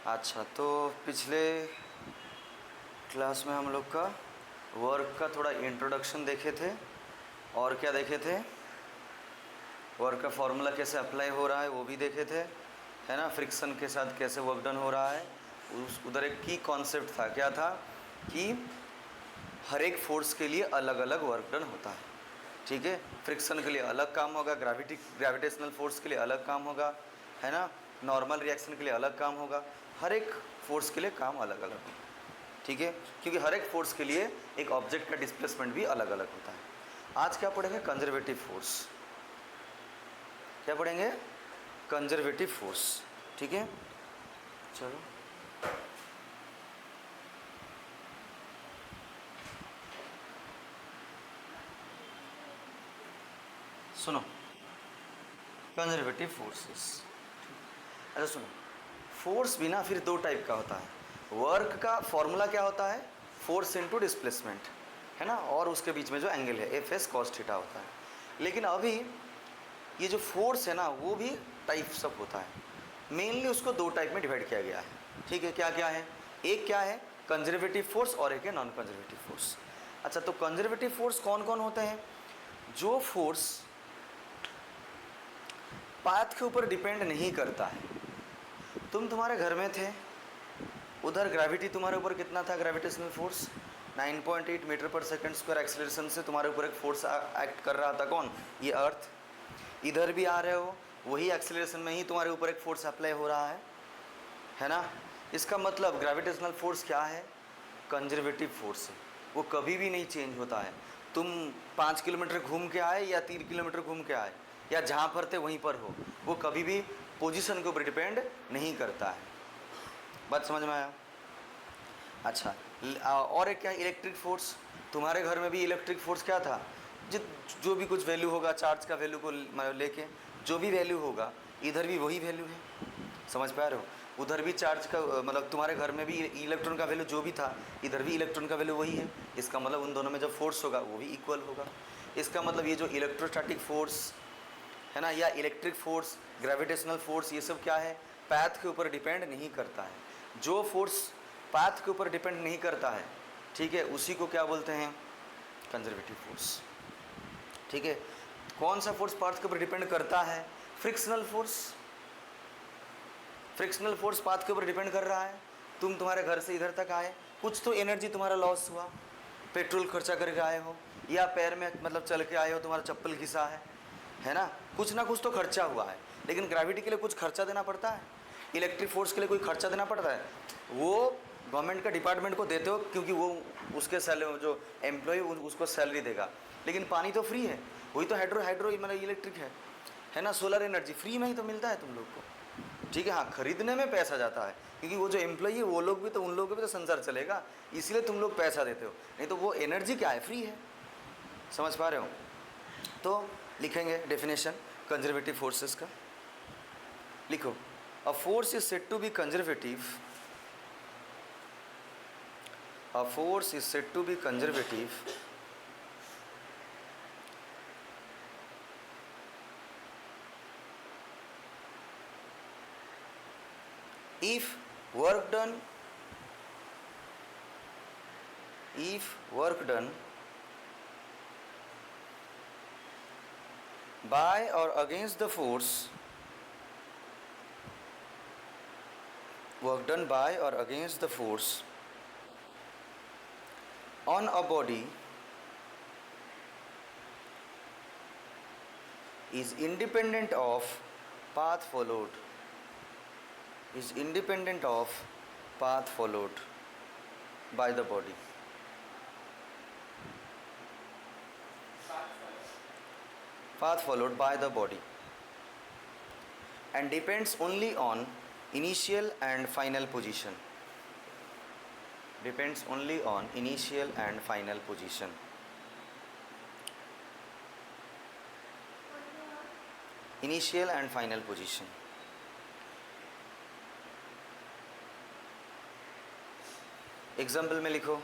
अच्छा, तो पिछले क्लास में हम लोग का वर्क का थोड़ा इंट्रोडक्शन देखे थे और क्या देखे थे, वर्क का फॉर्मूला कैसे अप्लाई हो रहा है वो भी देखे थे, है ना। फ्रिक्शन के साथ कैसे वर्क डन हो रहा है, उधर एक की कॉन्सेप्ट था, क्या था कि हर एक फोर्स के लिए अलग अलग वर्क डन होता है। ठीक है, फ्रिक्शन के लिए अलग काम होगा, ग्रेविटेशनल फोर्स के लिए अलग काम होगा, है ना। नॉर्मल रिएक्शन के लिए अलग काम होगा, हर एक फोर्स के लिए काम अलग अलग होगा। ठीक है, क्योंकि हर एक फोर्स के लिए एक ऑब्जेक्ट का डिस्प्लेसमेंट भी अलग अलग होता है। आज क्या पढ़ेंगे, कंजर्वेटिव फोर्स। क्या पढ़ेंगे, कंजर्वेटिव फोर्स। ठीक है, चलो सुनो, कंजर्वेटिव फोर्सेस। अच्छा सुनो, फोर्स भी ना फिर दो टाइप का होता है। वर्क का फॉर्मूला क्या होता है, फोर्स इनटू डिस्प्लेसमेंट, है ना, और उसके बीच में जो एंगल है एफ एस कॉस थीटा होता है। लेकिन अभी ये जो फोर्स है ना वो भी टाइप सब होता है। मेनली उसको दो टाइप में डिवाइड किया गया है। ठीक है, क्या क्या है, एक क्या है कंजर्वेटिव फोर्स और एक है नॉन कंजर्वेटिव फोर्स। अच्छा, तो कंजर्वेटिव फोर्स कौन कौन होते हैं, जो फोर्स पाथ के ऊपर डिपेंड नहीं करता है। तुम्हारे घर में थे, उधर ग्रेविटी तुम्हारे ऊपर कितना था, ग्रेविटेशनल फोर्स 9.8 मीटर पर सेकंड स्क्वायर एक्सेलरेशन से तुम्हारे ऊपर एक फोर्स एक्ट कर रहा था, कौन, ये अर्थ। इधर भी आ रहे हो, वही एक्सेलरेशन में ही तुम्हारे ऊपर एक फोर्स अप्लाई हो रहा है ना। इसका मतलब ग्रेविटेशनल फोर्स क्या है, कंजर्वेटिव फोर्स है, वो कभी भी नहीं चेंज होता है। तुम 5 किलोमीटर घूम के आए या 3 किलोमीटर घूम के आए या जहाँ पर थे वहीं पर हो, वो कभी भी पोजीशन के ऊपर डिपेंड नहीं करता है। बात समझ में आया। अच्छा, और एक क्या, इलेक्ट्रिक फोर्स। तुम्हारे घर में भी इलेक्ट्रिक फोर्स क्या था, जो भी कुछ वैल्यू होगा चार्ज का वैल्यू को लेके जो भी वैल्यू होगा, इधर भी वही वैल्यू है। समझ पा रहे हो, उधर भी चार्ज का मतलब तुम्हारे घर में भी इलेक्ट्रॉन का वैल्यू जो भी था, इधर भी इलेक्ट्रॉन का वैल्यू वही है। इसका मतलब उन दोनों में जो फोर्स होगा वो भी इक्वल होगा। इसका मतलब ये जो इलेक्ट्रोस्टैटिक फोर्स है ना, या इलेक्ट्रिक फोर्स, ग्रेविटेशनल फोर्स, ये सब क्या है, पाथ के ऊपर डिपेंड नहीं करता है। जो फोर्स पाथ के ऊपर डिपेंड नहीं करता है, ठीक है, उसी को क्या बोलते हैं, कंजर्वेटिव फोर्स। ठीक है, कौन सा फोर्स पाथ के ऊपर डिपेंड करता है, frictional force. Frictional force path के ऊपर डिपेंड कर रहा है। तुम्हारे घर से इधर तक आए, कुछ तो एनर्जी तुम्हारा लॉस हुआ, पेट्रोल खर्चा करके आए हो, या पैर में मतलब चल के आए हो, तुम्हारा चप्पल घिसा है ना, कुछ ना कुछ तो खर्चा हुआ है। लेकिन ग्रेविटी के लिए कुछ खर्चा देना पड़ता है, इलेक्ट्रिक फोर्स के लिए कोई खर्चा देना पड़ता है, वो गवर्नमेंट का डिपार्टमेंट को देते हो, क्योंकि वो उसके सैलरी, जो एम्प्लॉय उसको सैलरी देगा। लेकिन पानी तो फ्री है, वही तो हाइड्रो मतलब इलेक्ट्रिक है ना, सोलर एनर्जी फ्री में ही तो मिलता है तुम लोग को। ठीक है, हाँ, खरीदने में पैसा जाता है, क्योंकि वो जो एम्प्लॉय है वो लोग भी तो, उन लोगों को भी तो संसार चलेगा, इसलिए तुम लोग पैसा देते हो, नहीं तो वो एनर्जी क्या है, फ्री है। समझ पा रहे हो। तो लिखेंगे डेफिनेशन कंजर्वेटिव फोर्सेस का, लिखो, a force is said to be conservative, a force is said to be conservative if work done by or against the force, work done by or against the force on a body is independent of path followed, is independent of path followed by the body. Path followed by the body, and depends only on initial and final position. Depends only on initial and final position. Initial and final position. Example में लिखो,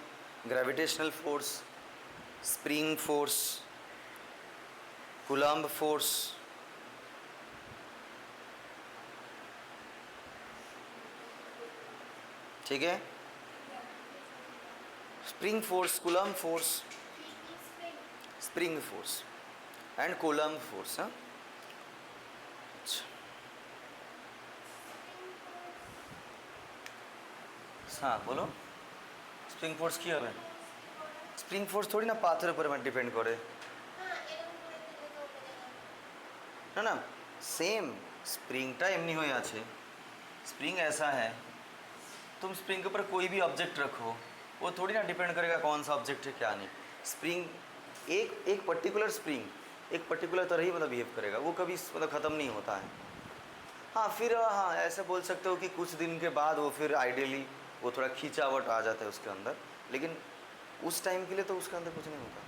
gravitational force, spring force, coulomb force, ठीक है। Spring force, coulomb force, spring force and coulomb force. हाँ, हाँ बोलो। Spring force কি হবে? Spring force থোড়ি না পাথরের উপরে ডিপেন্ড করে। না না, সেম স্প্রিংটা এমনি হয়ে আছে। स्प्रिंग ऐसा है, तुम स्प्रिंग के ऊपर कोई भी ऑब्जेक्ट रखो, वो थोड़ी ना डिपेंड करेगा कौन सा ऑब्जेक्ट है क्या नहीं। स्प्रिंग एक पर्टिकुलर स्प्रिंग एक पर्टिकुलर तरह ही मतलब बिहेव करेगा, वो कभी मतलब ख़त्म नहीं होता है। हाँ फिर हाँ ऐसे बोल सकते हो कि कुछ दिन के बाद वो फिर आइडियली वो थोड़ा खींचावट आ जाता है उसके अंदर, लेकिन उस टाइम के लिए तो उसके अंदर कुछ नहीं होता।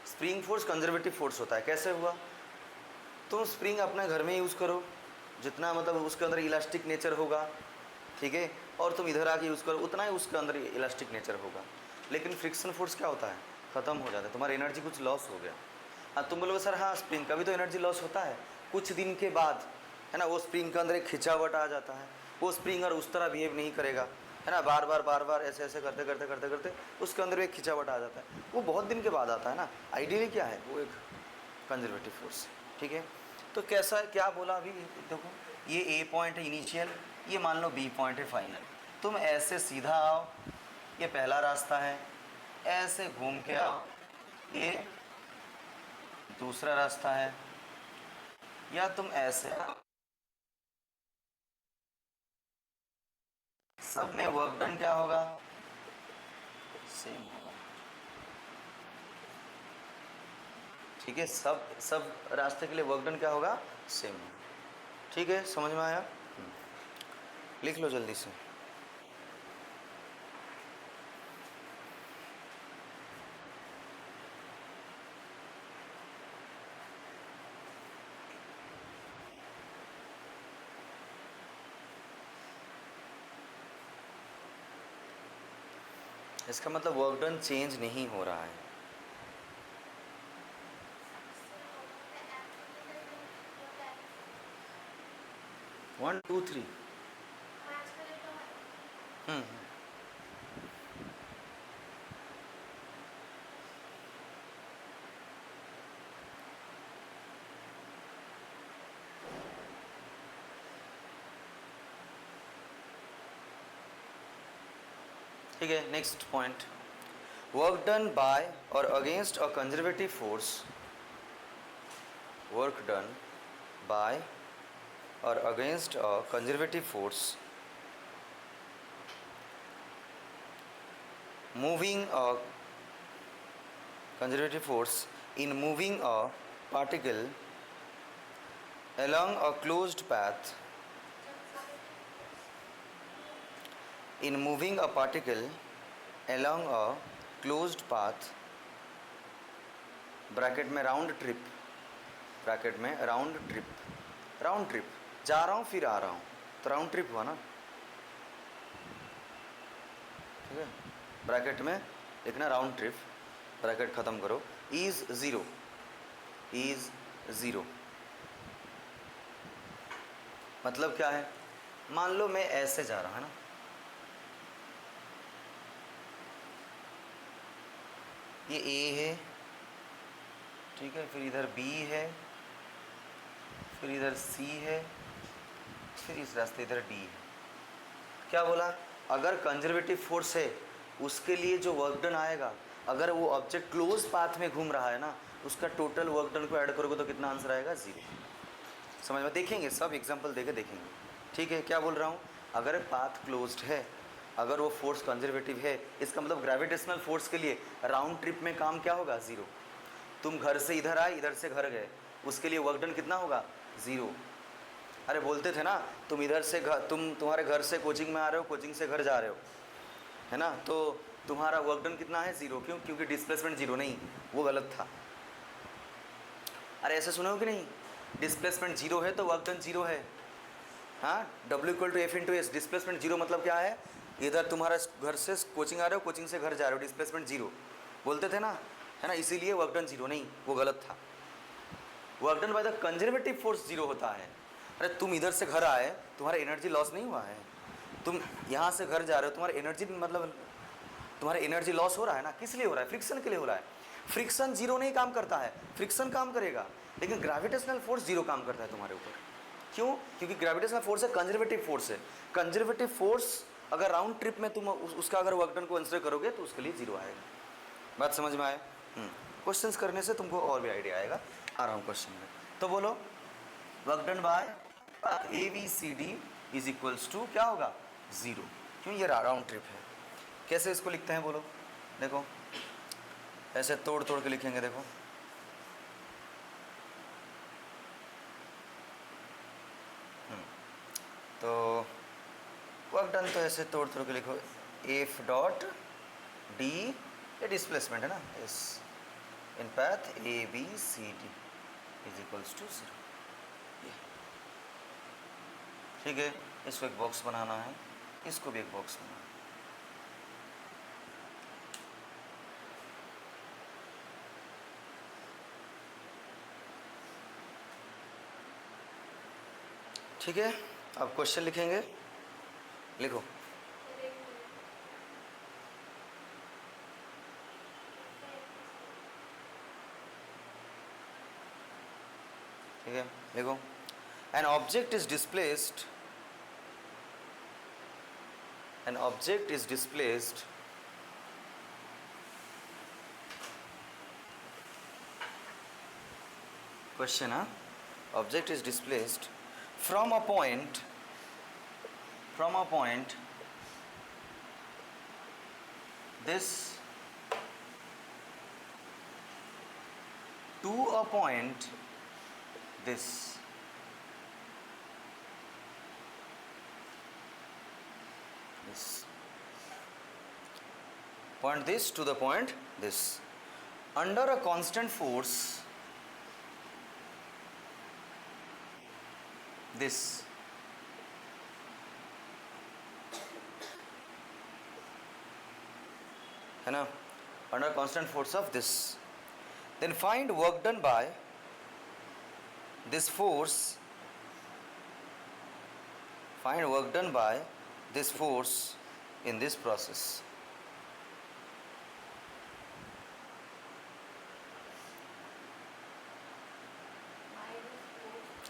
स्प्रिंग फोर्स कंजर्वेटिव फोर्स होता है। कैसे हुआ? तुम स्प्रिंग अपने घर में यूज़ करो, जितना मतलब उसके अंदर इलास्टिक नेचर होगा, ठीक है, और तुम इधर आके यूज़ करो उतना ही उसके अंदर इलास्टिक नेचर होगा। लेकिन फ्रिक्शन फोर्स क्या होता है? ख़त्म हो जाता है, तुम्हारी एनर्जी कुछ लॉस हो गया। हाँ तुम बोलोगे सर हाँ स्प्रिंग का भी तो एनर्जी लॉस होता है कुछ दिन के बाद, है ना, वो स्प्रिंग के अंदर एक खिंचावट आ जाता है, वो स्प्रिंग और उस तरह बिहेव नहीं करेगा, है ना, बार बार ऐसे ऐसे करते करते करते करते उसके अंदर एक खिंचावट आ जाता है, वो बहुत दिन के बाद आता है ना। आइडियली क्या है, वो एक कंजर्वेटिव फोर्स। ठीक है, तो कैसा है, क्या बोला अभी देखो, ये ए पॉइंट है इनिशियल, ये मान लो बी पॉइंट है फाइनल। तुम ऐसे सीधा आओ, ये पहला रास्ता है, ऐसे घूम के आओ, ये दूसरा रास्ता है, या तुम ऐसे आओ। सब में वर्क डन क्या होगा? सेम होगा। ठीक है, सब रास्ते के लिए वर्क डन क्या होगा? सेम होगा। ठीक है, समझ में आया? लिख लो जल्दी से। इसका मतलब वर्क डन चेंज नहीं हो रहा है। One two three. ठीक है, next point, work done by और against a conservative force, work done by और against a conservative force moving a conservative force in moving a particle along a closed path, in moving a particle along a closed path, bracket में round trip, bracket में round trip, जा रहा हूँ फिर आ रहा हूँ, तो राउंड ट्रिप हुआ ना। ठीक है, ब्रैकेट में लिखना राउंड ट्रिप, ब्रैकेट ख़त्म करो, इज़ ज़ीरो। मतलब क्या है, मान लो मैं ऐसे जा रहा है ना, ये ए है, ठीक है, फिर इधर बी है, फिर इधर सी है, फिर इस रास्ते इधर डी है। क्या बोला? अगर कंजर्वेटिव फोर्स है उसके लिए जो वर्क डन आएगा, अगर वो ऑब्जेक्ट क्लोज पाथ में घूम रहा है ना, उसका टोटल वर्क डन को ऐड करोगे तो कितना आंसर आएगा? ज़ीरो। समझ में? देखेंगे, सब एग्जांपल देके देखेंगे। ठीक है, क्या बोल रहा हूँ, अगर पाथ क्लोज्ड है, अगर वो फोर्स कंजर्वेटिव है, इसका मतलब ग्रेविटेशनल फोर्स के लिए राउंड ट्रिप में काम क्या होगा? ज़ीरो। तुम घर से इधर आए, इधर से घर गए, उसके लिए वर्क डन कितना होगा? ज़ीरो। अरे बोलते थे ना, तुम इधर से घर, तुम्हारे घर से कोचिंग में आ रहे हो, कोचिंग से घर जा रहे हो, है ना, तो तुम्हारा वर्क डन कितना है? ज़ीरो। क्यों? क्योंकि डिस्प्लेसमेंट ज़ीरो नहीं, वो गलत था। अरे ऐसे सुने हो कि नहीं, डिस्प्लेसमेंट जीरो है तो वर्क डन जीरो है। हाँ, W=F/s, डिस्प्लेसमेंट जीरो मतलब क्या है, इधर तुम्हारा घर से कोचिंग आ रहे हो, कोचिंग से घर जा रहे हो, डिस्प्लेसमेंट जीरो बोलते थे ना, है ना, इसीलिए वर्क डन जीरो नहीं, वो गलत था। Work done by the conservative force zero होता है। अरे तुम इधर से घर आए, तुम्हारा एनर्जी लॉस नहीं हुआ है, तुम यहाँ से घर जा रहे हो, तुम्हारी एनर्जी मतलब तुम्हारा एनर्जी लॉस हो रहा है ना, किस लिए हो रहा है? फ्रिक्शन के लिए हो रहा है। फ्रिक्शन जीरो नहीं काम करता है, फ्रिक्शन काम करेगा, लेकिन ग्रेविटेशनल फोर्स जीरो काम करता है तुम्हारे ऊपर। क्यों? क्योंकि ग्रेविटेशनल फोर्स है कंजर्वेटिव फोर्स है। कंजर्वेटिव फोर्स अगर राउंड ट्रिप में तुम उसका अगर वर्क डन को कंसिडर करोगे तो उसके लिए जीरो आएगा। बात समझ में आए? क्वेश्चंस करने से तुमको और भी आइडिया आएगा। आ रहा हूँ क्वेश्चन में, तो बोलो work done by ABCD is equals to क्या होगा? जीरो। क्यों? ये राउंड ट्रिप है। कैसे इसको लिखते हैं बोलो? देखो ऐसे तोड़ तोड़ के लिखेंगे, देखो तो वर्क डन तो ऐसे तोड़ तोड़ के लिखो, एफ डॉट डी, ये डिस्प्लेसमेंट है ना, इस in path ABCD is equals to zero. ठीक है, इसको एक बॉक्स बनाना है, इसको भी एक बॉक्स बनाना है। ठीक है, अब क्वेश्चन लिखेंगे, लिखो। ठीक है, लिखो। An object is displaced. An object is displaced question, object is displaced from a point this to a point this. Point this to the point this under a constant force this, है ना, under constant force of this, then find work done by this force, find work done by this force in this process.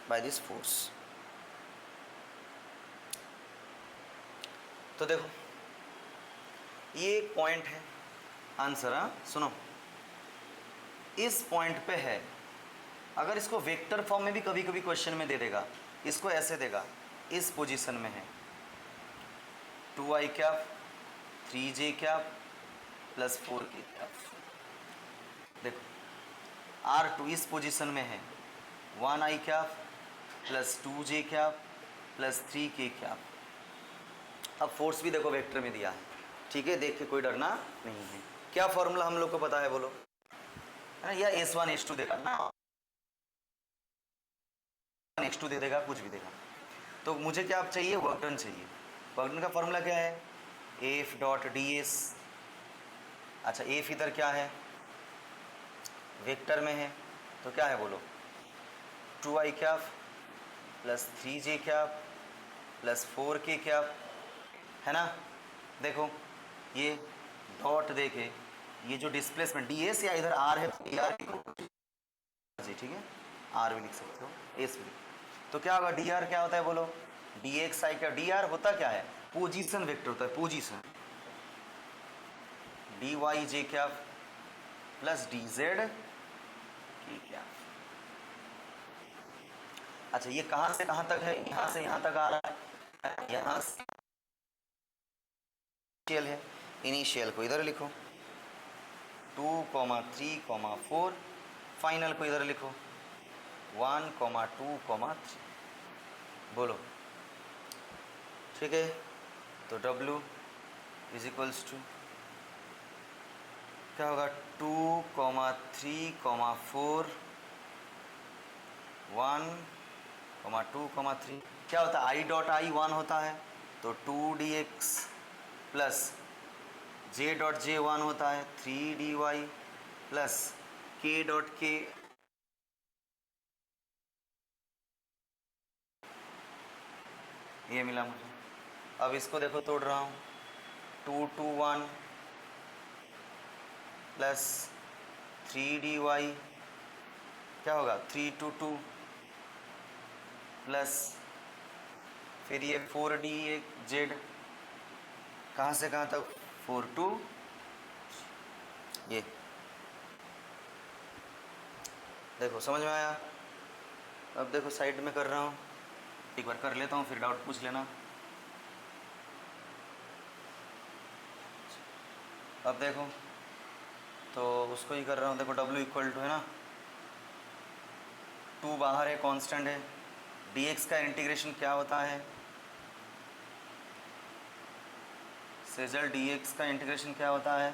By this force. तो देखो ये एक point है, answer, सुनो, इस point पे है। अगर इसको वेक्टर फॉर्म में भी कभी कभी क्वेश्चन में दे देगा, इसको ऐसे देगा, इस पोजीशन में है 2i cap 3j cap plus 4k cap. देखो R2 इस पोजीशन में है 1i cap plus 2j cap plus 3k cap. अब फोर्स भी देखो वेक्टर में दिया है, ठीक है, देख के कोई डरना नहीं है। क्या फॉर्मूला हम लोग को पता है बोलो, है ना, या S1 S2 देगा ना, X2 दे देगा, कुछ भी देगा। तो मुझे क्या आप चाहिए? वर्क डन चाहिए। वर्क डन का फॉर्मूला क्या है? F dot D S. अच्छा, एफ इधर क्या है? वेक्टर में है, तो क्या है बोलो? 2i cap plus 3j cap plus 4k cap, है ना। देखो ये डॉट देके ये जो डिस्प्लेसमेंट डी एस, या इधर आर है डी आर जी, ठीक है, आर भी लिख सकते हो, एस भी। तो क्या होगा? डी आर क्या होता है बोलो? डी एक्स आई क्या? डी आर होता क्या है? पोजीशन वेक्टर होता है, पोजीशन। डी वाई जे क्या प्लस डी जेड क्या। अच्छा, ये कहां से कहां तक है? यहां से यहां तक आ रहा है, यहां से इनिशियल है, इनिशियल को इधर लिखो 2, 3, 4, फाइनल को इधर लिखो 1, 2, 3। बोलो, ठीक है। तो W इज इक्वल्स टू क्या होगा? 2, 3, 4, 1, 2, 3। क्या होता है? आई डॉट आई 1 होता है, तो 2dx plus J dot J 1 होता है 3dy plus k dot k ये मिला मुझे। अब इसको देखो तोड़ रहा हूँ, 2 2 1 प्लस 3 dy, क्या होगा 3 2 2 प्लस फिर ये 4 d एक जेड, कहाँ से कहाँ तक 4 2, ये देखो समझ में आया। अब देखो साइड में कर रहा हूँ, एक बार कर लेता हूँ फिर डाउट पूछ लेना। अब देखो तो उसको ही कर रहा हूँ, देखो W इक्वल टू है ना, 2 बाहर है, कांस्टेंट है, dx का इंटीग्रेशन क्या होता है, सेजल dx का इंटीग्रेशन क्या होता है,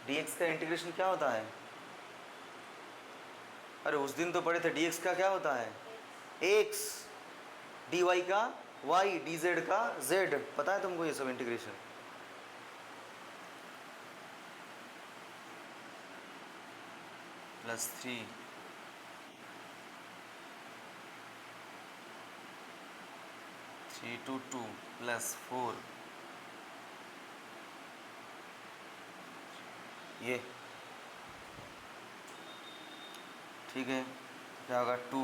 dx का इंटीग्रेशन क्या होता है, अरे उस दिन तो पढ़े थे, dx का क्या होता है x, dy का y, dz का z, पता है तुमको ये सब इंटीग्रेशन। +3 3 2 2 +4, ये ठीक है, क्या होगा 2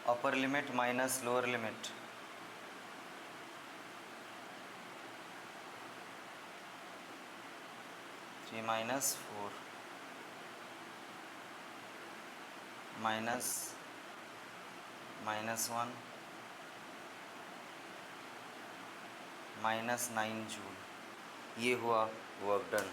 upper limit minus lower limit, three -4 minus -1 -9 joule, ये हुआ वर्क डन।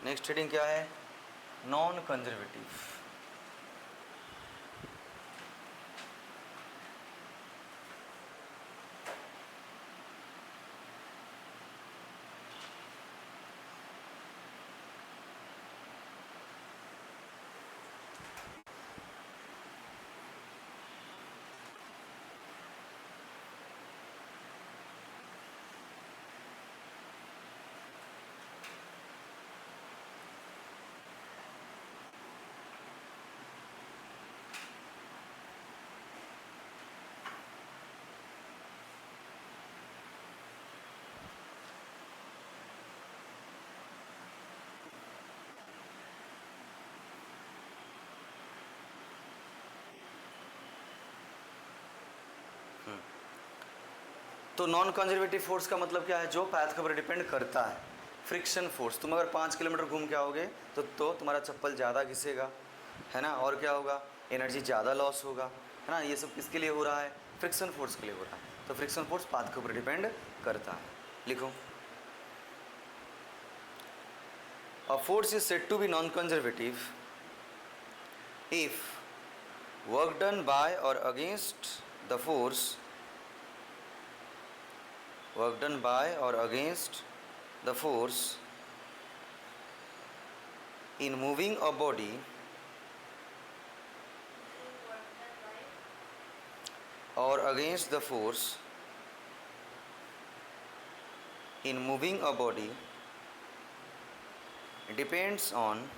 नेक्स्ट हेडिंग क्या है? Non conservative. तो नॉन कंजर्वेटिव फोर्स का मतलब क्या है? जो पाथ के ऊपर डिपेंड करता है। फ्रिक्शन फोर्स, तुम अगर 5 किलोमीटर घूम के आओगे तो तुम्हारा चप्पल ज़्यादा घिसेगा, है ना, और क्या होगा? एनर्जी ज़्यादा लॉस होगा, है ना। ये सब किसके लिए हो रहा है? फ्रिक्शन फोर्स के लिए हो रहा है। तो फ्रिक्शन फोर्स पाथ के ऊपर डिपेंड करता है। लिखो, a force is said to be non conservative if work done by और against the force, work done by or against the force in moving a body or against the force in moving a body depends on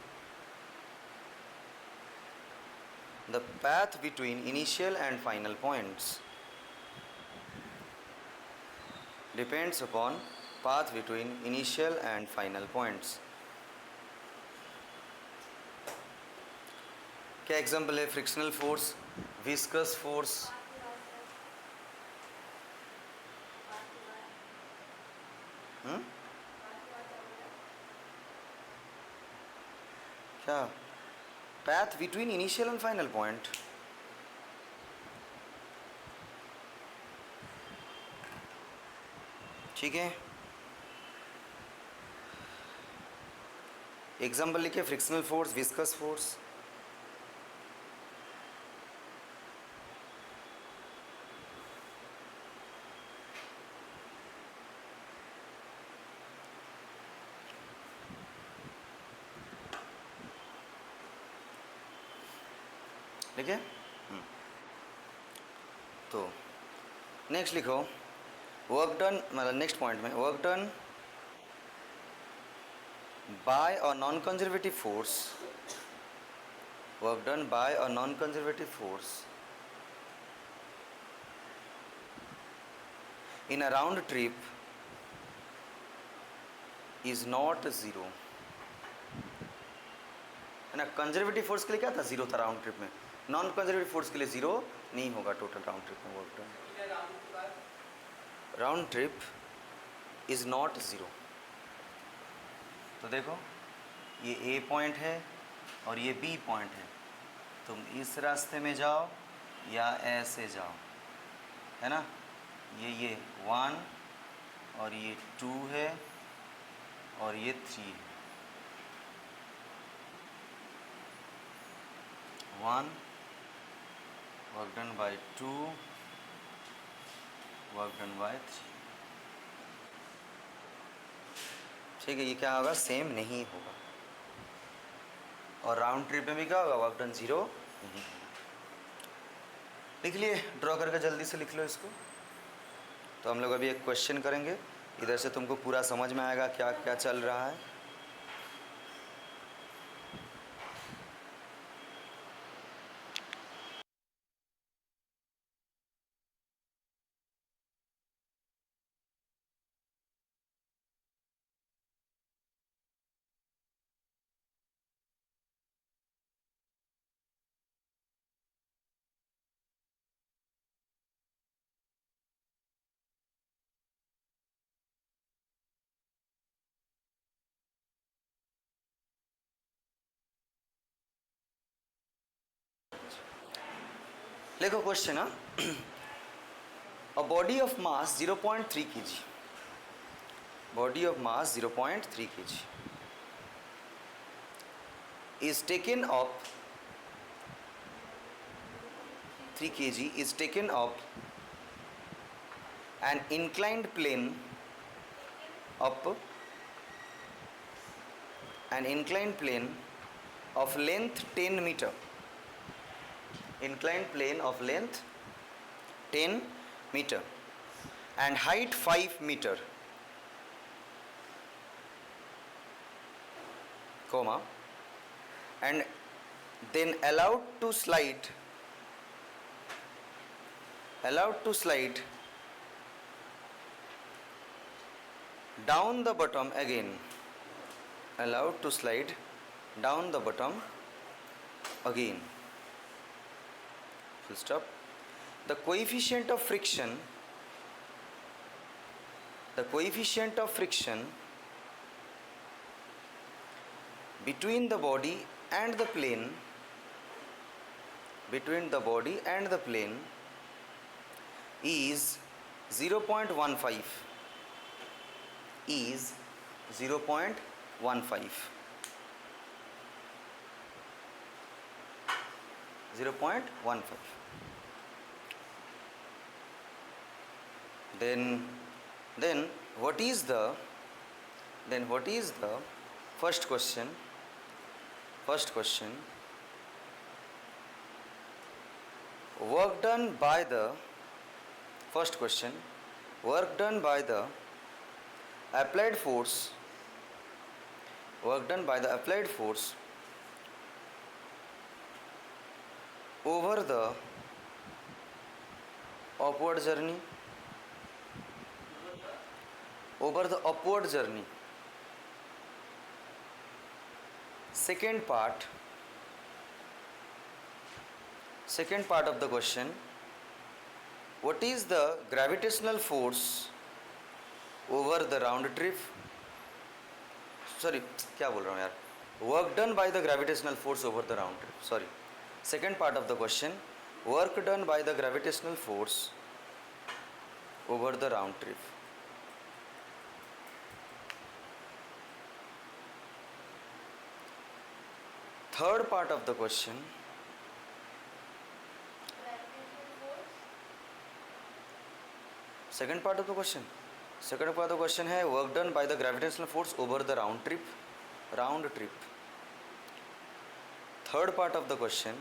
the path between initial and final points. Depends upon path between initial and final points. क्या example है? Frictional force, viscous force, क्या? path between initial and final point. ठीक है, example लिखे, frictional force, viscous force. ठीक है, तो next लिखो, वर्क डन, मतलब नेक्स्ट पॉइंट में, work done bye a non conservative force, work done bye a non conservative force in a round trip is not zero, है ना। Conservative force के लिए क्या था? ज़ीरो था राउंड ट्रिप में। नॉन कंजर्वेटिव फोर्स के लिए ज़ीरो नहीं होगा टोटल राउंड ट्रिप में work done. Round trip is not zero. तो देखो, ये ए पॉइंट है और ये बी पॉइंट है, तुम इस रास्ते में जाओ या ऐसे जाओ, है ना। ये 1 और ये 2 है और ये 3 है। 1 work done bye 2, work done bye 3। ठीक है, ये क्या होगा? सेम नहीं होगा। और राउंड ट्रिप में भी क्या होगा? वर्क डन ज़ीरो नहीं होगा। लिख लिए, ड्रॉ करके जल्दी से लिख लो इसको। तो हम लोग अभी एक क्वेश्चन करेंगे, इधर से तुमको पूरा समझ में आएगा क्या क्या चल रहा है। देखो question, a body of mass 0.3 kg, body of mass 0.3 kg is taken up 3 kg is taken up an inclined plane up an inclined plane of length 10 meter, inclined plane of length 10 meter and height 5 meter, comma, and then allowed to slide down the bottom again, allowed to slide down the bottom again, full stop. The coefficient of friction between the body and the plane is 0.15 is 0.15 then what is the first question work done by the applied force over the upward journey. Second part of the question, what is the gravitational force over the round trip? Sorry, क्या बोल रहा हूँ यार? Work done by the gravitational force over the round trip. Sorry. Second part of the question, work done by the gravitational force over the round trip. Third part of the question, second part of the question है work done by the gravitational force over the round trip. Third part of the question,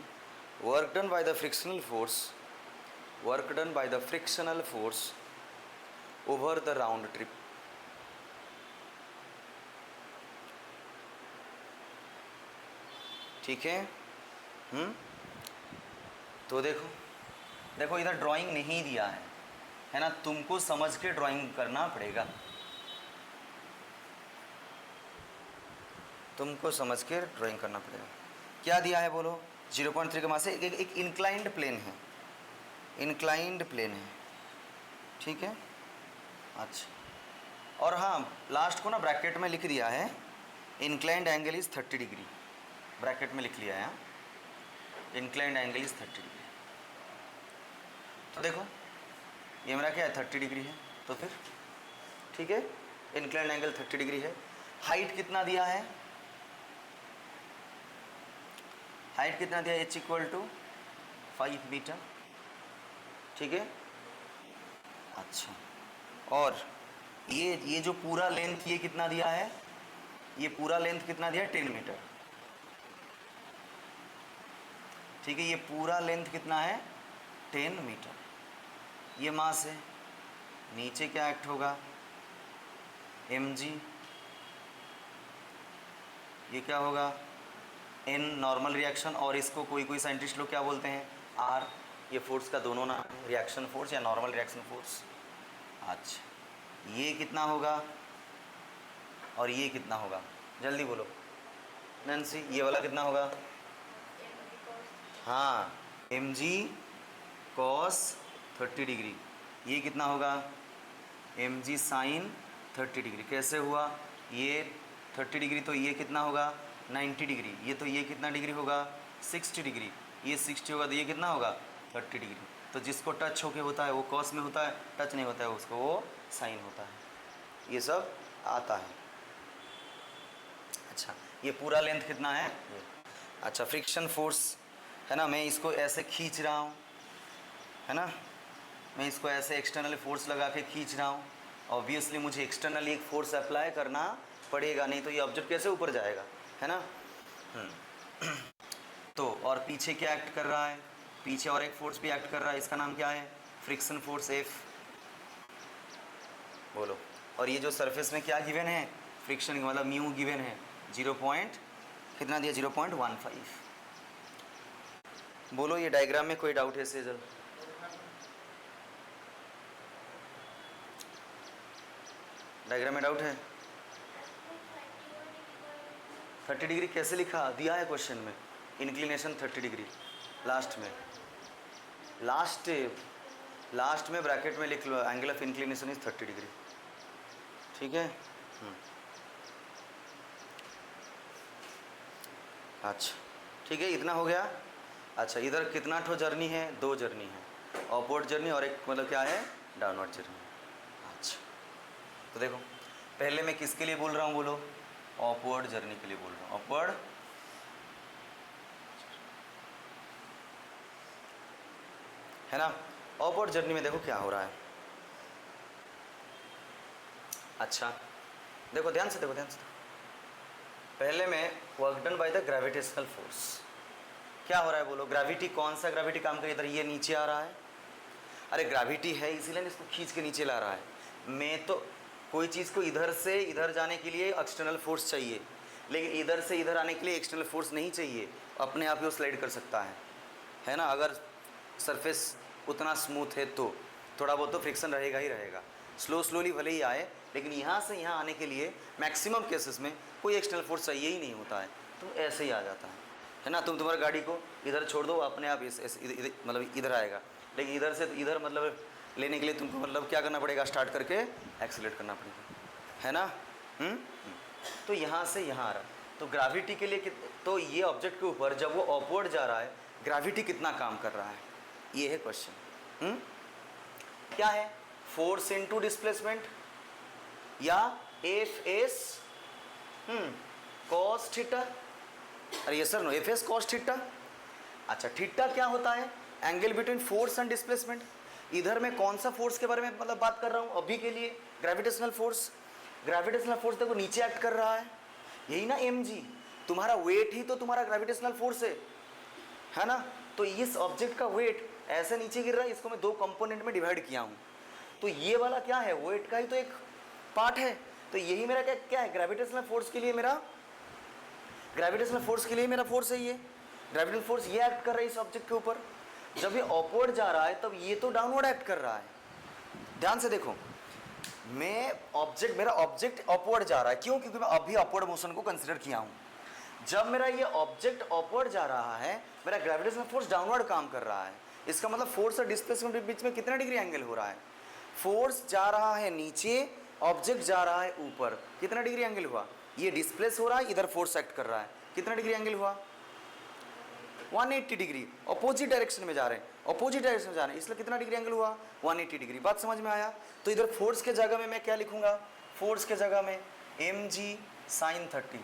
work done by the frictional force over the round trip. ठीक है? तो देखो इधर drawing नहीं दिया है ना, तुमको समझ के ड्राइंग करना पड़ेगा, क्या दिया है बोलो? 0.3 के मास से एक इंक्लाइंड प्लेन है, ठीक है? अच्छा, और हाँ लास्ट को ना ब्रैकेट में लिख दिया है inclined angle is 30 degree, bracket में लिख लिया है इंक्लाइंड एंगल इज़ 30 डिग्री। तो देखो ये मेरा क्या है 30 डिग्री है, तो फिर ठीक है इंक्लाइंड एंगल 30 डिग्री है। हाइट कितना दिया है? h = 5 मीटर, ठीक है? अच्छा, और ये जो पूरा लेंथ ये कितना दिया है? ये पूरा लेंथ कितना दिया है? 10 मीटर, ठीक है? ये पूरा लेंथ कितना है? 10 मीटर। ये मास है, नीचे क्या एक्ट होगा? mg, ये क्या होगा? n नॉर्मल रिएक्शन, और इसको कोई साइंटिस्ट लोग क्या बोलते हैं? r। ये फोर्स का दोनों नाम है, रिएक्शन फोर्स या नॉर्मल रिएक्शन फोर्स। अच्छा, ये कितना होगा और ये कितना होगा? जल्दी बोलो नैन्सी, ये वाला कितना होगा? हाँ, mg cos 30 डिग्री। ये कितना होगा? mg sin 30 degree. कैसे हुआ? ये 30 डिग्री तो ये कितना होगा? 90 डिग्री। ये तो ये कितना डिग्री होगा? 60 डिग्री। ये 60 होगा तो ये कितना होगा? 30 डिग्री। तो जिसको टच होके होता है वो कॉस में होता है, टच नहीं होता है उसको वो साइन होता है। ये सब आता है। अच्छा, ये पूरा लेंथ कितना है? अच्छा, फ्रिक्शन फोर्स है ना, मैं इसको ऐसे खींच रहा हूँ, है ना, मैं इसको ऐसे एक्सटर्नल फोर्स लगा के खींच रहा हूँ। ऑब्वियसली मुझे एक्सटर्नली एक फोर्स अप्लाई करना पड़ेगा, नहीं तो ये ऑब्जेक्ट कैसे ऊपर जाएगा, है ना। तो और पीछे क्या एक्ट कर रहा है, पीछे और एक फोर्स भी एक्ट कर रहा है, इसका नाम क्या है, फ्रिक्शन फोर्स F। बोलो। और ये जो सरफेस में क्या गिवन है, फ्रिक्शन मतलब म्यू गिवन है, 0 कितना दिया, 0.15। बोलो ये डायग्राम में कोई डाउट है सेजल? डायग्राम में डाउट है? 30 डिग्री कैसे लिखा, दिया है क्वेश्चन में, इंक्लिनेशन 30 डिग्री लास्ट में, लास्ट में ब्रैकेट में लिख लो, angle of inclination is 30 degree, ठीक है। अच्छा ठीक है, इतना हो गया। अच्छा, इधर कितना ठो जर्नी है, 2 जर्नी है, अपवर्ड जर्नी और एक मतलब क्या है, डाउनवर्ड जर्नी। अच्छा, तो देखो पहले मैं किसके लिए बोल रहा हूँ, बोलो, अपवर्ड जर्नी के लिए बोल रहा हूँ, अपवर्ड। है ना, अपवर्ड जर्नी में देखो क्या हो रहा है। अच्छा देखो ध्यान से, देखो ध्यान से, पहले में work done by the gravitational force, क्या हो रहा है बोलो, ग्रेविटी, कौन सा ग्रेविटी काम करी, इधर ये नीचे आ रहा है, अरे ग्रेविटी है इसीलिए इसको खींच के नीचे ला रहा है। मैं तो कोई चीज़ को इधर से इधर जाने के लिए एक्सटर्नल फोर्स चाहिए, लेकिन इधर से इधर आने के लिए एक्सटर्नल फोर्स नहीं चाहिए, अपने आप ही वो स्लाइड कर सकता है ना। अगर सरफेस उतना स्मूथ है तो थोड़ा बहुत तो फ्रिक्शन रहेगा ही रहेगा, स्लोली भले ही आए, लेकिन यहाँ से यहाँ आने के लिए मैक्सिमम केसेस में कोई एक्सटर्नल फोर्स चाहिए ही नहीं होता है, तो ऐसे ही आ जाता है ना। तुम तुम्हारी गाड़ी को इधर छोड़ दो, अपने आप मतलब इधर आएगा, लेकिन इधर से इधर मतलब लेने के लिए तुमको मतलब क्या करना पड़ेगा, स्टार्ट करके एक्सीलरेट करना पड़ेगा, है ना। तो यहाँ से यहाँ आ रहा, तो ग्रेविटी के लिए तो ये ऑब्जेक्ट के ऊपर जब वो अपवर्ड जा रहा है, ग्रेविटी कितना काम कर रहा है, ये है क्वेश्चन। क्या है, फोर्स इनटू डिस्प्लेसमेंट या एफ एस कॉस थीटा, अरे ये sir no, F S cos theta. अच्छा, थीटा क्या होता है, angle between force and displacement. इधर मैं कौन सा फोर्स के बारे में मतलब बात कर रहा हूँ अभी के लिए, ग्रेविटेशनल फोर्स। ग्रेविटेशनल फोर्स देखो नीचे एक्ट कर रहा है, यही ना mg, तुम्हारा वेट ही तो तुम्हारा ग्रेविटेशनल फोर्स है ना। तो इस ऑब्जेक्ट का वेट ऐसे नीचे गिर रहा है, इसको मैं 2 कंपोनेंट में डिवाइड किया हूँ, तो ये वाला क्या है, वेट का ही तो एक पार्ट है, तो यही मेरा क्या है, ग्रेविटेशनल फोर्स के लिए मेरा, ग्रेविटेशनल फोर्स के लिए मेरा फोर्स है ये, ग्रेविटेशनल फोर्स ये एक्ट कर रहा है इस ऑब्जेक्ट के ऊपर। जब ये अपवर्ड जा रहा है तब ये तो डाउनवर्ड एक्ट कर रहा है। ध्यान से देखो, मेरा ऑब्जेक्ट अपवर्ड जा रहा है, क्यों, क्योंकि मैं अभी अपवर्ड मोशन को कंसिडर किया हूँ। जब मेरा ये ऑब्जेक्ट अपवर्ड जा रहा है, मेरा ग्रेविटेशनल फोर्स डाउनवर्ड काम कर रहा है, इसका मतलब फोर्स और डिस्प्लेसमेंट के बीच में कितना डिग्री एंगल हो रहा है, फोर्स जा रहा है नीचे, ऑब्जेक्ट जा रहा है ऊपर, कितना डिग्री एंगल हुआ, ये डिस्प्लेस हो रहा है, इधर फोर्स एक्ट कर रहा है, कितना डिग्री एंगल हुआ, 180 डिग्री, अपोजिट डायरेक्शन में जा रहे हैं, अपोजिट डायरेक्शन में जा रहे हैं, इसलिए कितना डिग्री एंगल हुआ, 180 डिग्री। बात समझ में आया। तो इधर फोर्स के जगह में मैं क्या लिखूंगा, फोर्स के जगह में mg sin 30।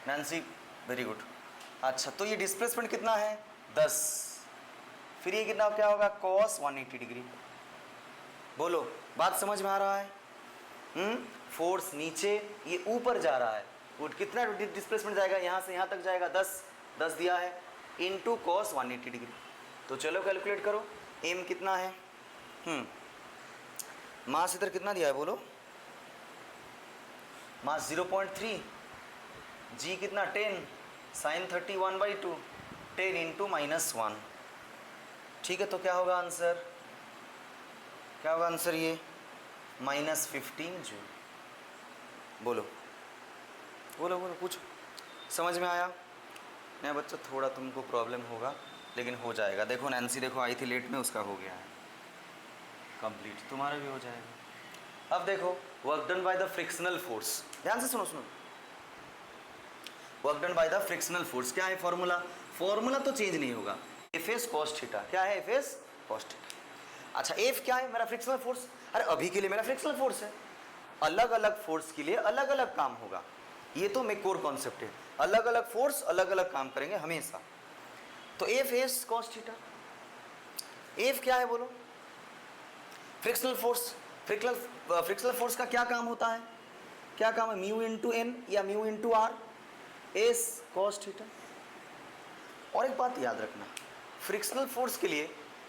Nancy very good. अच्छा, तो ये डिस्प्लेसमेंट कितना है, 10, फिर ये कितना क्या होगा, cos 180 डिग्री। बोलो, बात समझ में आ रहा है। फोर्स नीचे, ये ऊपर जा रहा है, वो कितना डिस्प्लेसमेंट जाएगा, यहाँ से यहाँ तक जाएगा, 10 दिया है, इनटू cos 180 डिग्री। तो चलो कैलकुलेट करो, m कितना है, मास इधर कितना दिया है बोलो, मास 0.3, g कितना 10, sin 30 1/2, 10 इंटू -1, ठीक है। तो क्या होगा आंसर, क्या होगा आंसर, ये -15 जूल। बोलो बोलो बोलो, पूछो, समझ में आया। नहीं बच्चा, थोड़ा तुमको प्रॉब्लम होगा, लेकिन हो जाएगा। देखो नैन्सी, देखो आई थी लेट में, उसका हो गया है कंप्लीट, तुम्हारा भी हो जाएगा। अब देखो, work done by the frictional force, ध्यान से सुनो सुनो, work done by the frictional force क्या है, फॉर्मूला, फॉर्मूला तो चेंज नहीं होगा, एफ एस कॉस थीटा। क्या है, एफ एस कॉस थीटा। अच्छा, एफ क्या है, मेरा फ्रिक्शनल फोर्स, अरे अभी के लिए मेरा फ्रिक्शनल फोर्स है, अलग अलग फोर्स के लिए अलग अलग काम होगा, ये तो मैं कोर कॉन्सेप्ट है। अलग अलग फोर्स अलग अलग काम करेंगे हमेशा। तो F S cos theta, F क्या है बोलो? Frictional force. फ्रिक्शनल फोर्स का क्या काम होता है? क्या काम है? म्यू इंटू एन या mu into R, S cos theta. और एक बात याद रखना, फ्रिक्शनल फोर्स के लिए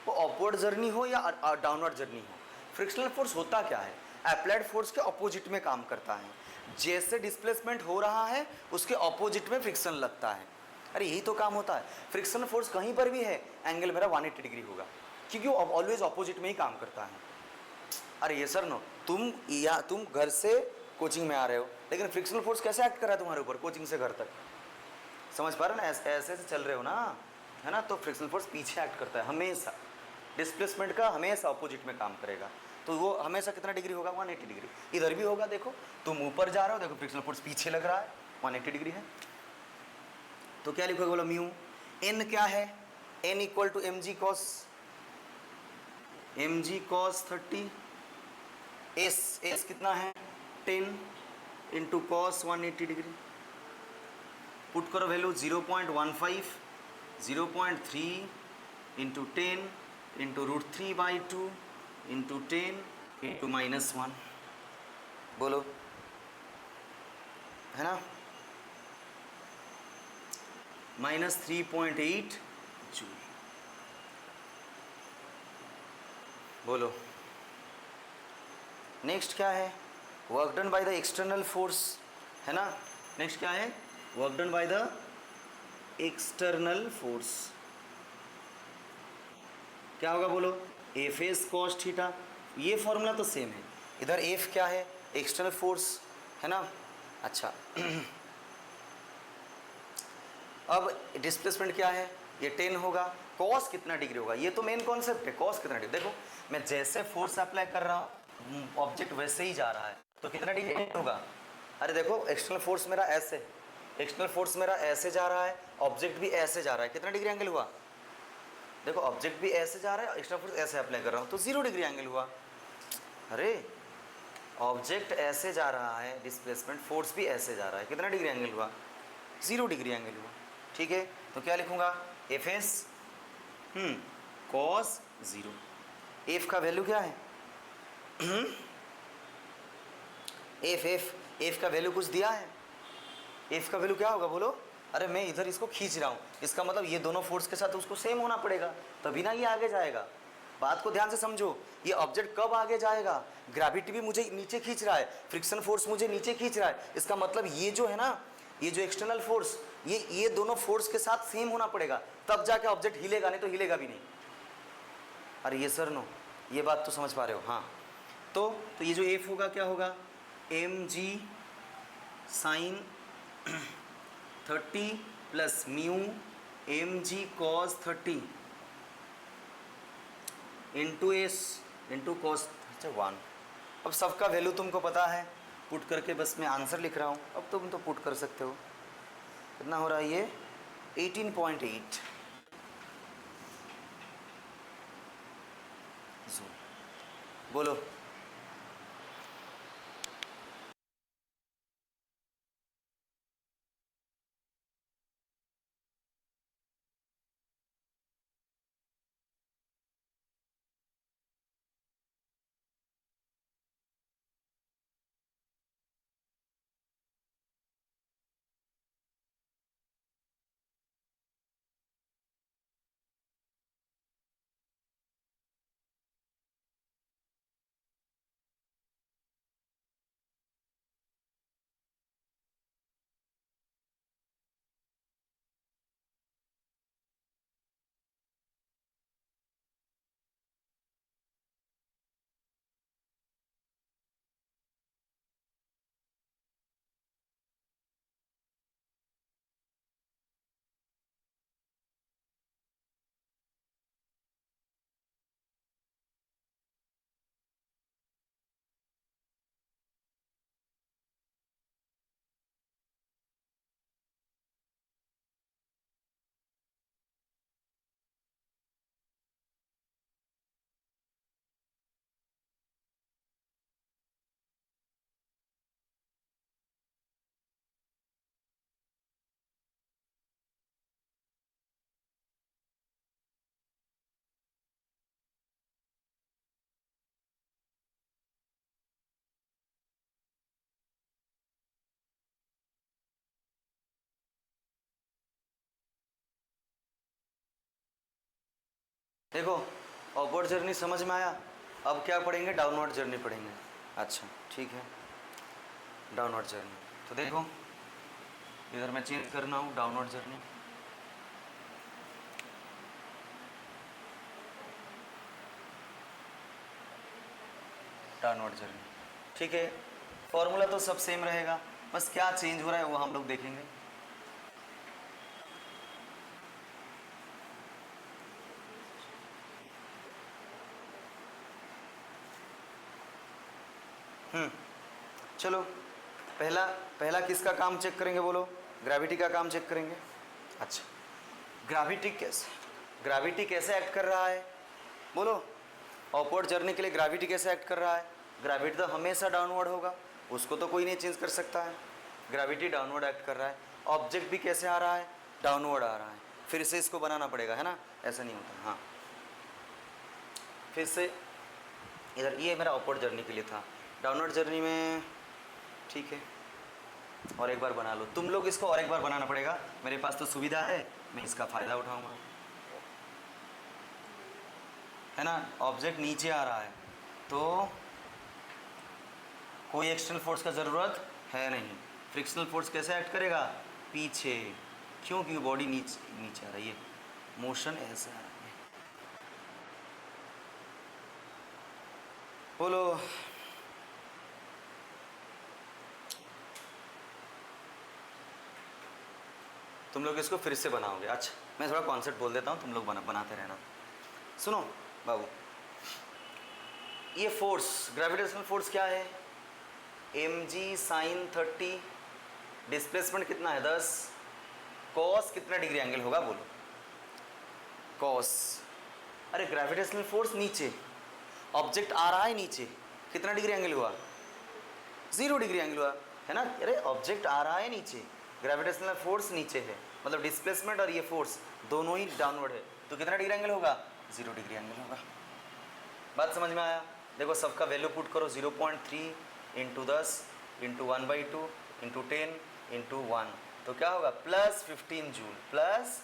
वो अपवर्ड जर्नी हो या डाउनवर्ड जर्नी हो, फ्रिक्शनल फोर्स होता क्या है? अप्लाइड फोर्स के ऑपोजिट में काम करता है। जैसे डिस्प्लेसमेंट हो रहा है उसके ऑपोजिट में फ्रिक्शन लगता है। अरे यही तो काम होता है। फ्रिक्शनल फोर्स कहीं पर भी है, एंगल मेरा 180 डिग्री होगा, क्योंकि वो ऑलवेज ऑपोजिट में ही काम करता है। अरे ये सर नो, तुम घर से कोचिंग में आ रहे हो, लेकिन फ्रिक्शनल फोर्स कैसे एक्ट कर रहा है तुम्हारे ऊपर कोचिंग से घर तक? समझ पा रहे हो ना? ऐसे ऐसे चल रहे हो ना, है ना? तो फ्रिक्शनल फोर्स पीछे एक्ट करता है हमेशा, डिस्प्लेसमेंट का हमेशा अपोजिट में काम करेगा। तो वो हमेशा कितना डिग्री होगा? 180 डिग्री। इधर भी होगा, देखो तुम ऊपर जा रहे हो, देखो फ्रिक्शनल फोर्स पीछे लग रहा है, 180 डिग्री है। तो क्या लिखोगे बोलो? म्यू एन क्या है? N equal to M G cos 30। S कितना है? 10 इंटू कॉस 180 डिग्री। पुट करो value 0.15, 0.3 into 10 into √3/2 into 10 into -1। बोलो, है ना? -3.8 जूल। बोलो नेक्स्ट क्या है? Work done by the external force, है ना? नेक्स्ट क्या है? Work done by the external force. क्या होगा बोलो? F S cos theta. ये फॉर्मूला तो सेम है। इधर एफ क्या है? एक्सटर्नल फोर्स, है ना? अच्छा अब डिस्प्लेसमेंट क्या है? ये 10 होगा। कॉस कितना डिग्री होगा? ये तो मेन कॉन्सेप्ट है, कॉस कितना डिग्री। देखो मैं जैसे फोर्स अप्लाई कर रहा हूँ, ऑब्जेक्ट वैसे ही जा रहा है, तो कितना डिग्री होगा? अरे देखो एक्सटर्नल फोर्स मेरा ऐसे, एक्सटर्नल फोर्स मेरा ऐसे जा रहा है, ऑब्जेक्ट भी ऐसे जा रहा है, कितना डिग्री एंगल हुआ? देखो ऑब्जेक्ट भी ऐसे जा रहा है, एक्स्ट्रा फोर्स ऐसे अप्लाई कर रहा हूँ, तो 0 डिग्री एंगल हुआ। अरे ऑब्जेक्ट ऐसे जा रहा है, डिस्प्लेसमेंट फोर्स भी ऐसे जा रहा है, कितना डिग्री एंगल हुआ? 0 डिग्री एंगल हुआ। ठीक है, तो क्या लिखूंगा? F S cos 0। एफ का वैल्यू क्या है? एफ का वैल्यू कुछ दिया है? एफ का वैल्यू क्या होगा बोलो? अरे मैं इधर इसको खींच रहा हूँ, इसका मतलब ये दोनों फोर्स के साथ उसको सेम होना पड़ेगा, तभी ना ये आगे जाएगा। बात को ध्यान से समझो, ये ऑब्जेक्ट कब आगे जाएगा? ग्रेविटी भी मुझे नीचे खींच रहा है, फ्रिक्शन फोर्स मुझे नीचे खींच रहा है, इसका मतलब ये जो है ना, ये जो एक्सटर्नल फोर्स, ये दोनों फोर्स के साथ सेम होना पड़ेगा, तब जाके ऑब्जेक्ट हिलेगा, नहीं तो हिलेगा भी नहीं। अरे ये सर नो, ये बात तो समझ पा रहे हो? हाँ, तो ये जो एफ होगा क्या होगा? M G sine 30 plus mu M G cos 30 into S into cos 1। अब सबका वैल्यू तुमको पता है, पुट करके बस मैं आंसर लिख रहा हूँ। अब तुम तो पुट कर सकते हो। कितना हो रहा है ये? 18.8। बोलो देखो अपवर्ड जर्नी समझ में आया। अब क्या पढ़ेंगे, डाउनवर्ड जर्नी पढ़ेंगे। अच्छा ठीक है, डाउनवर्ड जर्नी। तो देखो इधर मैं चेंज करना हूँ, डाउनवर्ड जर्नी। डाउनवर्ड जर्नी ठीक है, फॉर्मूला तो सब सेम रहेगा, बस क्या चेंज हो रहा है वो हम लोग देखेंगे। चलो पहला पहला किसका काम चेक करेंगे, बोलो। ग्रेविटी का काम चेक करेंगे। अच्छा, ग्रेविटी कैसे एक्ट कर रहा है, बोलो। अपवर्ड जर्नी के लिए ग्रेविटी कैसे एक्ट कर रहा है। ग्रेविटी तो हमेशा डाउनवर्ड होगा, उसको तो कोई नहीं चेंज कर सकता है। ग्रेविटी डाउनवर्ड एक्ट कर रहा है। ऑब्जेक्ट भी कैसे आ रहा है, डाउनवर्ड आ रहा है। फिर से इसको बनाना पड़ेगा, है ना, ऐसा नहीं होता। हाँ फिर से इधर, ये मेरा अपवर्ड जर्नी के लिए था। डाउनवर्ड जर्नी में ठीक है, और एक बार बना लो तुम लोग इसको, और एक बार बनाना पड़ेगा। मेरे पास तो सुविधा है, मैं इसका फ़ायदा उठाऊंगा, है ना। ऑब्जेक्ट नीचे आ रहा है तो कोई एक्सटर्नल फोर्स का ज़रूरत है नहीं। फ्रिक्शनल फोर्स कैसे एक्ट करेगा, पीछे, क्योंकि बॉडी नीचे नीचे आ रही है, मोशन ऐसे आ रहा है। बोलो तुम लोग इसको फिर से बनाओगे। अच्छा मैं थोड़ा कॉन्सेप्ट बोल देता हूँ, तुम लोग बनाते रहना। सुनो बाबू, ये फोर्स, ग्रेविटेशनल फोर्स क्या है, mg sin 30, डिस्प्लेसमेंट कितना है 10, कॉस कितना डिग्री एंगल होगा, बोलो। कॉस, अरे ग्रेविटेशनल फोर्स नीचे, ऑब्जेक्ट आ रहा है नीचे, कितना डिग्री एंगल हुआ, 0 डिग्री एंगल हुआ, है ना। अरे ऑब्जेक्ट आ रहा है नीचे, ग्रेविटेशनल फोर्स नीचे है, मतलब डिस्प्लेसमेंट और ये फोर्स दोनों ही डाउनवर्ड है, तो कितना डिग्री एंगल होगा, 0 डिग्री एंगल होगा। बात समझ में आया। देखो सबका वैल्यू पुट करो, 0.3 इंटू 10 इंटू 1/2 इंटू 10 इंटू 1, तो क्या होगा, +15 जूल। प्लस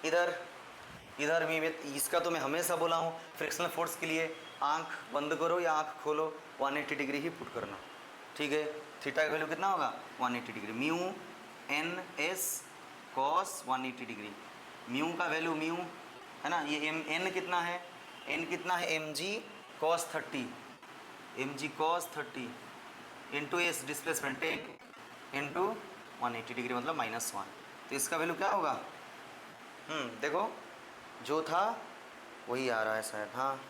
इधर भी इसका तो मैं हमेशा बोला हूँ, फ्रिक्शनल फोर्स के लिए आंख बंद करो या आंख खोलो, 180 डिग्री ही पुट करना, ठीक है। थीटा का वैल्यू कितना होगा, 180 degree. Mu N S cos 180 degree, mu का वैल्यू म्यू, है ना। ये एन कितना है, एन कितना है, M G cos 30, M G cos 30 into S displacement 10 into 180 degree मतलब -1, तो इसका वैल्यू क्या होगा, देखो जो था वही आ रहा है शायद, हाँ,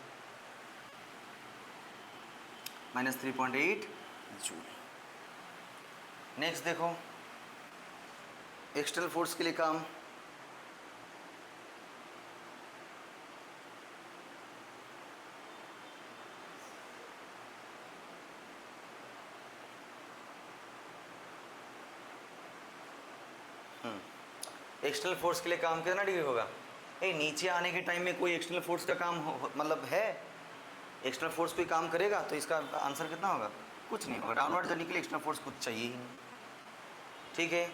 -3.8 जूल। नेक्स्ट देखो एक्सटर्नल फोर्स के लिए काम, एक्सटर्नल फोर्स के लिए काम कितना डिग्री होगा, नीचे आने के टाइम में कोई एक्सटर्नल फोर्स का काम मतलब है, एक्सटर्नल फोर्स कोई काम करेगा तो इसका आंसर कितना होगा, कुछ नहीं होगा। डाउनवर्ड जाने के लिए एक्सटर्नल फोर्स कुछ चाहिए ही नहीं, ठीक है।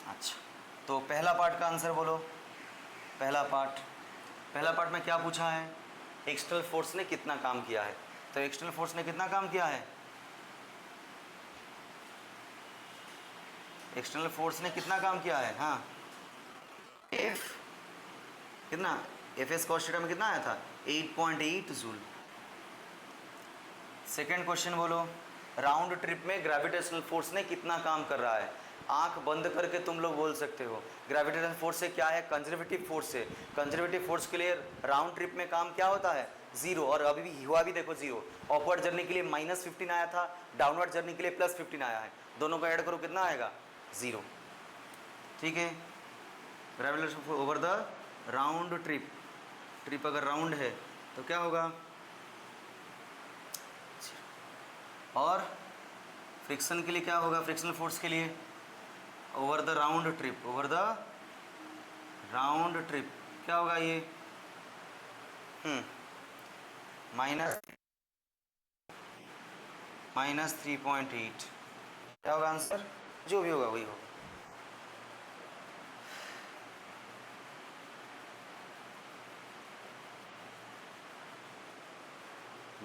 अच्छा तो पहला पार्ट का आंसर बोलो। पहला पार्ट में क्या पूछा है, एक्सटर्नल फोर्स ने कितना काम किया है, तो एक्सटर्नल फोर्स ने कितना काम किया है, एक्सटर्नल फोर्स ने कितना काम किया है, हाँ, एफ कितना, एफ एस कॉस थीटा में कितना आया था, 8.8 जूल। सेकेंड क्वेश्चन बोलो, राउंड ट्रिप में ग्रेविटेशनल फोर्स ने कितना काम कर रहा है, आंख बंद करके तुम लोग बोल सकते हो। ग्रेविटेशनल फोर्स से क्या है, कंजर्वेटिव फोर्स है, कंजर्वेटिव फोर्स के लिए राउंड ट्रिप में काम क्या होता है, 0, और अभी भी हुआ भी देखो 0। अपवर्ड जर्नी के लिए -15 आया था, डाउनवर्ड जर्नी के लिए +15 आया है, दोनों का ऐड करो कितना आएगा, 0, ठीक है। Gravitational over the round trip अगर राउंड है तो क्या होगा, और फ्रिक्शन के लिए क्या होगा, फ्रिक्शनल फोर्स के लिए ओवर द राउंड ट्रिप क्या होगा ये, -3.8, क्या होगा आंसर, जो भी होगा वही होगा।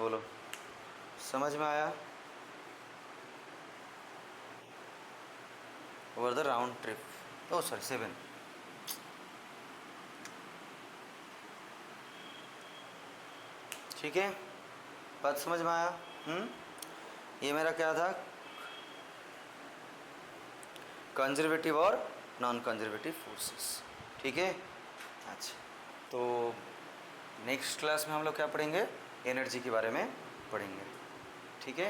बोलो, समझ में आया? Over the round trip, oh sorry 7। ठीक है, बात समझ में आया? ये मेरा क्या था, कंजर्वेटिव और नॉन कंजर्वेटिव फोर्सेस। ठीक है, अच्छा, तो नेक्स्ट क्लास में हम लोग क्या पढ़ेंगे, एनर्जी के बारे में पढ़ेंगे। ठीक है।